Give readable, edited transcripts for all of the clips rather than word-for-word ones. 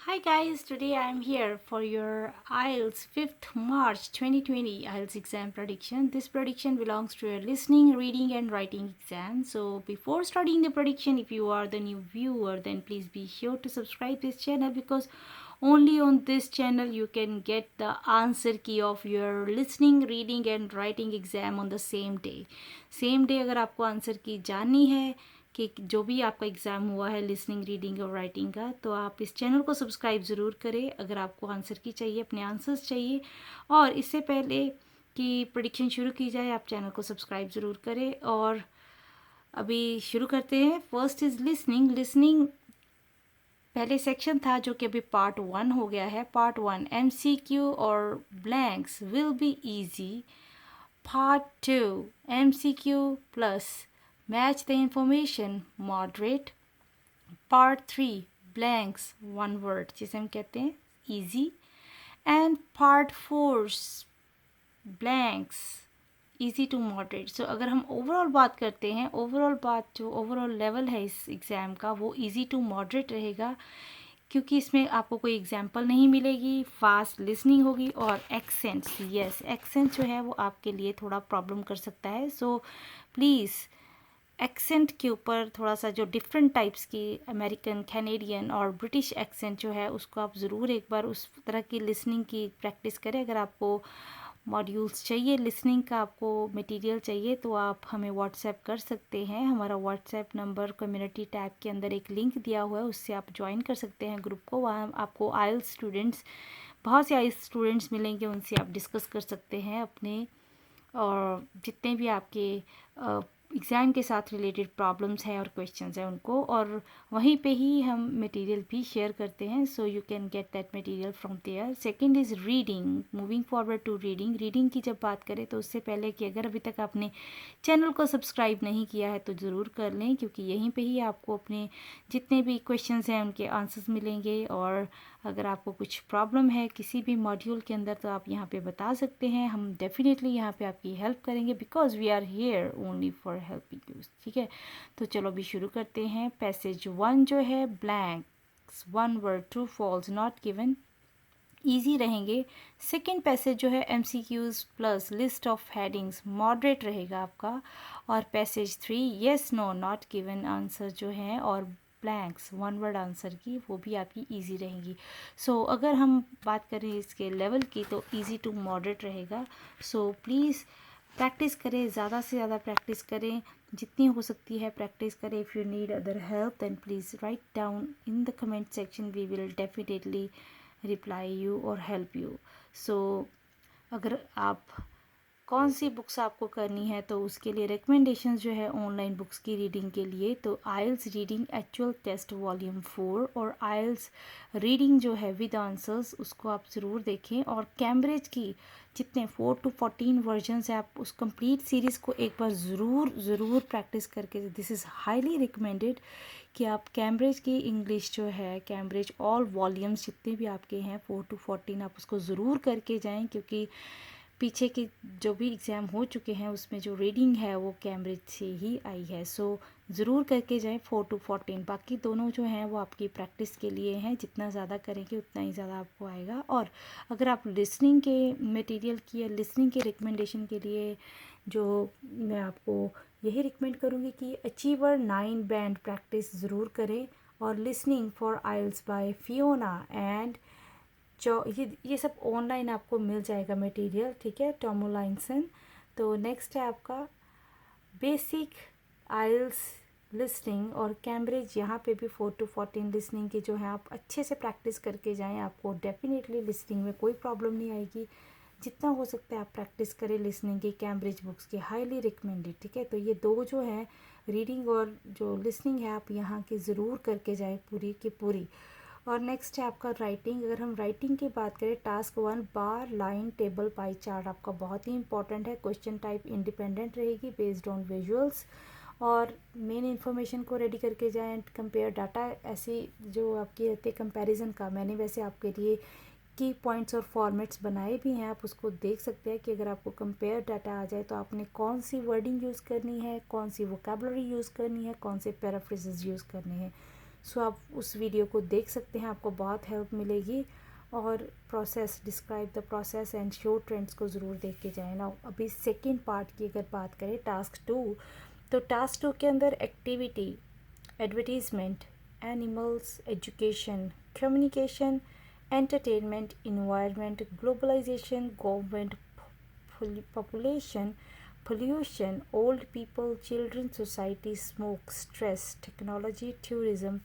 Hi guys, today I am here for your IELTS 5th March 2020 IELTS exam prediction. This prediction belongs to your listening, reading and writing exam. So before starting the prediction, if you are the new viewer, then please be sure to subscribe this channel because only on this channel you can get the answer key of your listening, reading and writing exam on the same day. Same day अगर आपको answer की जाननी है कि जो भी आपका exam हुआ है लिसनिंग, रीडिंग और राइटिंग का, तो आप इस चैनल को सब्सक्राइब ज़रूर करें अगर आपको आंसर की चाहिए, अपने आंसर्स चाहिए। और इससे पहले कि प्रेडिक्शन शुरू की जाए आप चैनल को सब्सक्राइब ज़रूर करें। और अभी शुरू करते हैं। फर्स्ट इज़ लिसनिंग पहले सेक्शन था जो कि अभी पार्ट 1 हो गया है। पार्ट 1 MCQ और blanks will be easy. Part 2 MCQ plus match the information moderate. Part 3 blanks one word जिसे हम कहते हैं easy. And part 4 blanks easy to moderate. So अगर हम ओवरऑल बात करते हैं, जो ओवरऑल लेवल है इस एग्ज़ाम का वो easy to moderate रहेगा, क्योंकि इसमें आपको कोई एग्जाम्पल नहीं मिलेगी, फास्ट लिसनिंग होगी और एक्सेंट्स, यस एक्सेंट जो है वो आपके लिए थोड़ा प्रॉब्लम कर सकता है। सो प्लीज़ एक्सेंट के ऊपर थोड़ा सा जो डिफरेंट टाइप्स की अमेरिकन, कैनेडियन और ब्रिटिश एक्सेंट जो है उसको आप ज़रूर एक बार उस तरह की लिसनिंग की प्रैक्टिस करें। अगर आपको मॉड्यूल्स चाहिए, लिसनिंग का आपको मटेरियल चाहिए तो आप हमें व्हाट्सएप कर सकते हैं। हमारा व्हाट्सएप नंबर कम्युनिटी टैब के अंदर एक लिंक दिया हुआ है, उससे आप ज्वाइन कर सकते हैं ग्रुप को। वहाँ आपको आइल्स स्टूडेंट्स, बहुत से आइल्स स्टूडेंट्स मिलेंगे, उनसे आप डिस्कस कर सकते हैं अपने और जितने भी आपके एग्ज़ाम के साथ रिलेटेड प्रॉब्लम्स हैं और क्वेश्चंस हैं उनको, और वहीं पे ही हम मटेरियल भी शेयर करते हैं। So you can get that material from there. Second is reading. Moving forward to reading की जब बात करें तो उससे पहले कि अगर अभी तक आपने चैनल को सब्सक्राइब नहीं किया है तो ज़रूर कर लें, क्योंकि यहीं पे ही आपको अपने जितने भी क्वेश्चंस हैं उनके आंसर्स मिलेंगे। और अगर आपको कुछ प्रॉब्लम है किसी भी मॉड्यूल के अंदर तो आप यहाँ पे बता सकते हैं, हम डेफिनेटली यहाँ पे आपकी हेल्प करेंगे because we are here only for helping you. ठीक है, तो चलो अभी शुरू करते हैं। पैसेज 1 जो है blanks, one word, true false, not given, easy रहेंगे। सेकेंड पैसेज जो है MCQs plus list of headings, moderate रहेगा आपका। और passage 3 yes no not given answer जो हैं और ब्लैंक्स वन वर्ड आंसर की, वो भी आपकी इजी रहेंगी। सो अगर हम बात करें इसके लेवल की तो इजी टू मॉडरेट रहेगा। सो प्लीज़ प्रैक्टिस करें, ज़्यादा से ज़्यादा प्रैक्टिस करें, जितनी हो सकती है प्रैक्टिस करें। If you need other help then please write down in the comment section, we will definitely reply you और हेल्प यू। सो अगर आप कौन सी बुक्स आपको करनी है तो उसके लिए रिकमेंडेशंस जो है ऑनलाइन बुक्स की रीडिंग के लिए, तो आइल्स रीडिंग एक्चुअल टेस्ट वॉल्यूम 4 और आइल्स रीडिंग जो है विद आंसर्स, उसको आप ज़रूर देखें। और कैम्ब्रिज की जितने 4 to 14 वर्जन्स हैं, आप उस कंप्लीट सीरीज़ को एक बार ज़रूर प्रैक्टिस करके, दिस इज़ हाईली रिकमेंडेड कि आप कैम्ब्रिज की इंग्लिश जो है, कैम्ब्रिज ऑल वॉल्यूम्स जितने भी आपके हैं 4 to 14, आप उसको ज़रूर करके जाएं, क्योंकि पीछे के जो भी एग्ज़ाम हो चुके हैं उसमें जो रीडिंग है वो कैम्ब्रिज से ही आई है। सो ज़रूर करके जाएं 4 to 14। बाकी दोनों जो हैं वो आपकी प्रैक्टिस के लिए हैं, जितना ज़्यादा करेंगे उतना ही ज़्यादा आपको आएगा। और अगर आप लिसनिंग के मटेरियल की या लिसनिंग के रिकमेंडेशन के लिए, जो मैं आपको यही रिकमेंड करूँगी कि अचीवर 9 बैंड प्रैक्टिस ज़रूर करें, और listening for IELTS by Fiona and जो ये सब ऑनलाइन आपको मिल जाएगा मटेरियल, ठीक है, टॉमोलाइनसन। तो नेक्स्ट है आपका बेसिक आइल्स लिसनिंग और कैम्ब्रिज, यहाँ पे भी 4 to 14 लिसनिंग की जो है आप अच्छे से प्रैक्टिस करके जाएं, आपको डेफिनेटली लिसनिंग में कोई प्रॉब्लम नहीं आएगी। जितना हो सकता है आप प्रैक्टिस करें लिसनिंग की, कैम्ब्रिज बुक्स की, हाईली रिकमेंडेड। ठीक है, तो ये दो जो है रीडिंग और जो लिसनिंग है आप यहाँ की ज़रूर करके जाएँ पूरी की पूरी। और नेक्स्ट है आपका राइटिंग। अगर हम राइटिंग की बात करें, टास्क 1 बार, लाइन, टेबल, पाई चार्ट आपका बहुत ही इंपॉर्टेंट है। क्वेश्चन टाइप इंडिपेंडेंट रहेगी बेस्ड ऑन विजुअल्स, और मेन इन्फॉर्मेशन को रेडी करके जाएं। कंपेयर डाटा, ऐसी जो आपकी रहती है कंपैरिजन का, मैंने वैसे आपके लिए की पॉइंट्स और फॉर्मेट्स बनाए भी हैं, आप उसको देख सकते हैं कि अगर आपको कंपेयर डाटा आ जाए तो आपने कौन सी वर्डिंग यूज़ करनी है, कौन सी वोकेबलरी यूज़ करनी है, कौन से पैराफ्रेजेस यूज़ करने हैं। सो आप उस वीडियो को देख सकते हैं, आपको बहुत हेल्प मिलेगी। और process, describe the process and show trends को ज़रूर देख के जाएँ ना। अभी सेकेंड पार्ट की अगर बात करें, टास्क 2, तो टास्क 2 के अंदर activity, advertisement, animals, education, communication, entertainment, environment, globalisation, government, population, pollution, old people, children, society, smoke, stress, technology, tourism,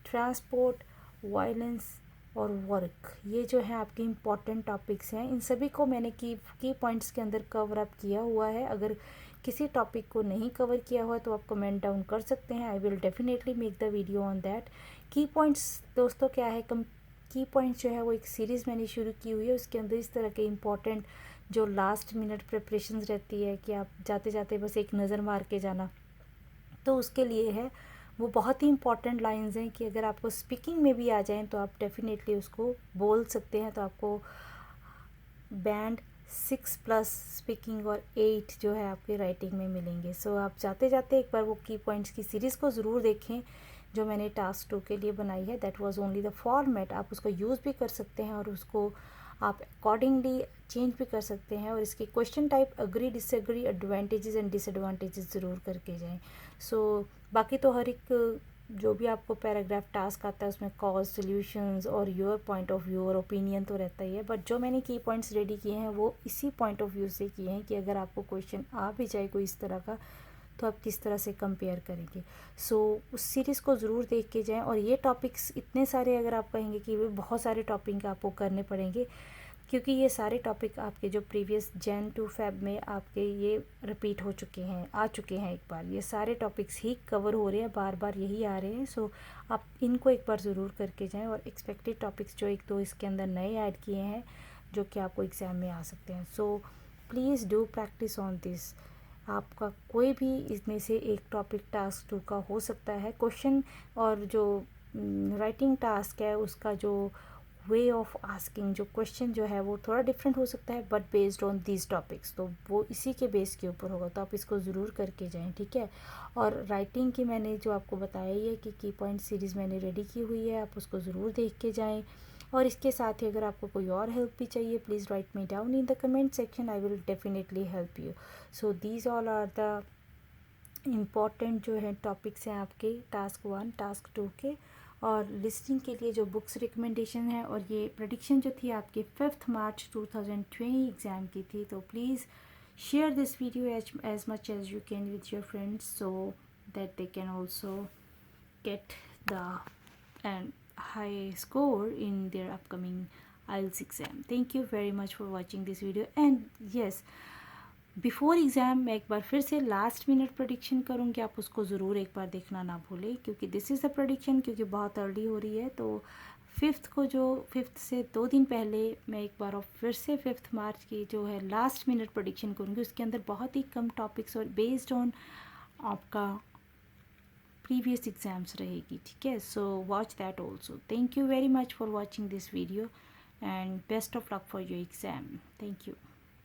transport, violence और वर्क, ये जो है आपके इम्पॉर्टेंट टॉपिक्स हैं। इन सभी को मैंने की पॉइंट्स के अंदर कवर अप किया हुआ है। अगर किसी टॉपिक को नहीं कवर किया हुआ तो आप कमेंट डाउन कर सकते हैं। आई will definitely make the video on that. की पॉइंट्स दोस्तों क्या है, की पॉइंट्स जो है वो एक सीरीज़ मैंने शुरू की हुई है। उसके अंदर इस तरह के इम्पॉर्टेंट जो लास्ट मिनट प्रिपरेशंस रहती है कि आप जाते जाते बस एक नज़र मार के जाना, तो उसके लिए है वो बहुत ही इंपॉर्टेंट लाइंस हैं कि अगर आपको स्पीकिंग में भी आ जाएं तो आप डेफिनेटली उसको बोल सकते हैं। तो आपको बैंड 6+ स्पीकिंग और 8 जो है आपके राइटिंग में मिलेंगे। सो आप जाते जाते एक बार वो की पॉइंट्स की सीरीज़ को ज़रूर देखें जो मैंने टास्क 2 के लिए बनाई है। That was only the format. आप उसको यूज़ भी कर सकते हैं और उसको आप अकॉर्डिंगली चेंज भी कर सकते हैं। और इसके question type agree, disagree, advantages and disadvantages ज़रूर करके जाएं। सो बाकी तो हर एक जो भी आपको पैराग्राफ टास्क आता है उसमें कॉज, सॉल्यूशंस और योर पॉइंट ऑफ व्यू और ओपिनियन तो रहता ही है। बट जो मैंने की पॉइंट्स रेडी किए हैं वो इसी पॉइंट ऑफ व्यू से किए हैं कि अगर आपको क्वेश्चन आ भी जाए कोई इस तरह का तो आप किस तरह से कंपेयर करेंगे। सो उस सीरीज़ को ज़रूर देख के जाएं। और ये टॉपिक्स इतने सारे, अगर आप कहेंगे कि वे बहुत सारे टॉपिक आपको करने पड़ेंगे, क्योंकि ये सारे टॉपिक आपके जो प्रीवियस जैन टू फेब में आपके ये रिपीट हो चुके हैं, आ चुके हैं। एक बार ये सारे टॉपिक्स ही कवर हो रहे हैं, बार बार यही आ रहे हैं। सो आप इनको एक बार ज़रूर करके जाएं। और एक्सपेक्टेड टॉपिक्स जो एक दो इसके अंदर नए ऐड किए हैं जो कि आपको एग्ज़ाम में आ सकते हैं। So please do practice on this. आपका कोई भी इसमें से एक टॉपिक टास्क 2 का हो सकता है क्वेश्चन, और जो राइटिंग टास्क है उसका जो वे ऑफ आस्किंग, जो क्वेश्चन जो है वो थोड़ा डिफरेंट हो सकता है, but based on these topics, तो वो इसी के बेस के ऊपर होगा। तो आप इसको ज़रूर करके जाएं, ठीक है। और राइटिंग की मैंने जो आपको बताया ही है कि की पॉइंट सीरीज़ मैंने रेडी की हुई है, आप उसको ज़रूर देख के जाएं। और इसके साथ ही अगर आपको कोई और हेल्प भी चाहिए, please write me down in the comment section, I will definitely help you. So these all are the important जो है टॉपिक्स हैं आपके टास्क 1, टास्क 2 के। और लिस्टिंग के लिए जो बुक्स रिकमेंडेशन है, और ये प्रेडिक्शन जो थी आपके 5 मार्च 2020 एग्ज़ाम की थी। तो please share this video as much as you can with your friends so that they can also get the high score in their upcoming IELTS exam. Thank you very much for watching this video. And yes, before exam मैं एक बार फिर से last minute prediction करूँगी, आप उसको ज़रूर एक बार देखना ना भूलें, क्योंकि दिस इज़ द प्रेडिक्शन, क्योंकि बहुत अर्ली हो रही है। तो 5th को, जो 5th से 2 दिन पहले मैं एक बार और फिर से 5 मार्च की जो है लास्ट मिनट प्रेडिक्शन करूँगी। उसके अंदर बहुत ही कम टॉपिक्स और बेस्ड ऑन आपका प्रीवियस एग्ज़ाम्स रहेगी, ठीक है। So watch that also. Thank you very much for watching this video and best of luck for your exam. Thank you.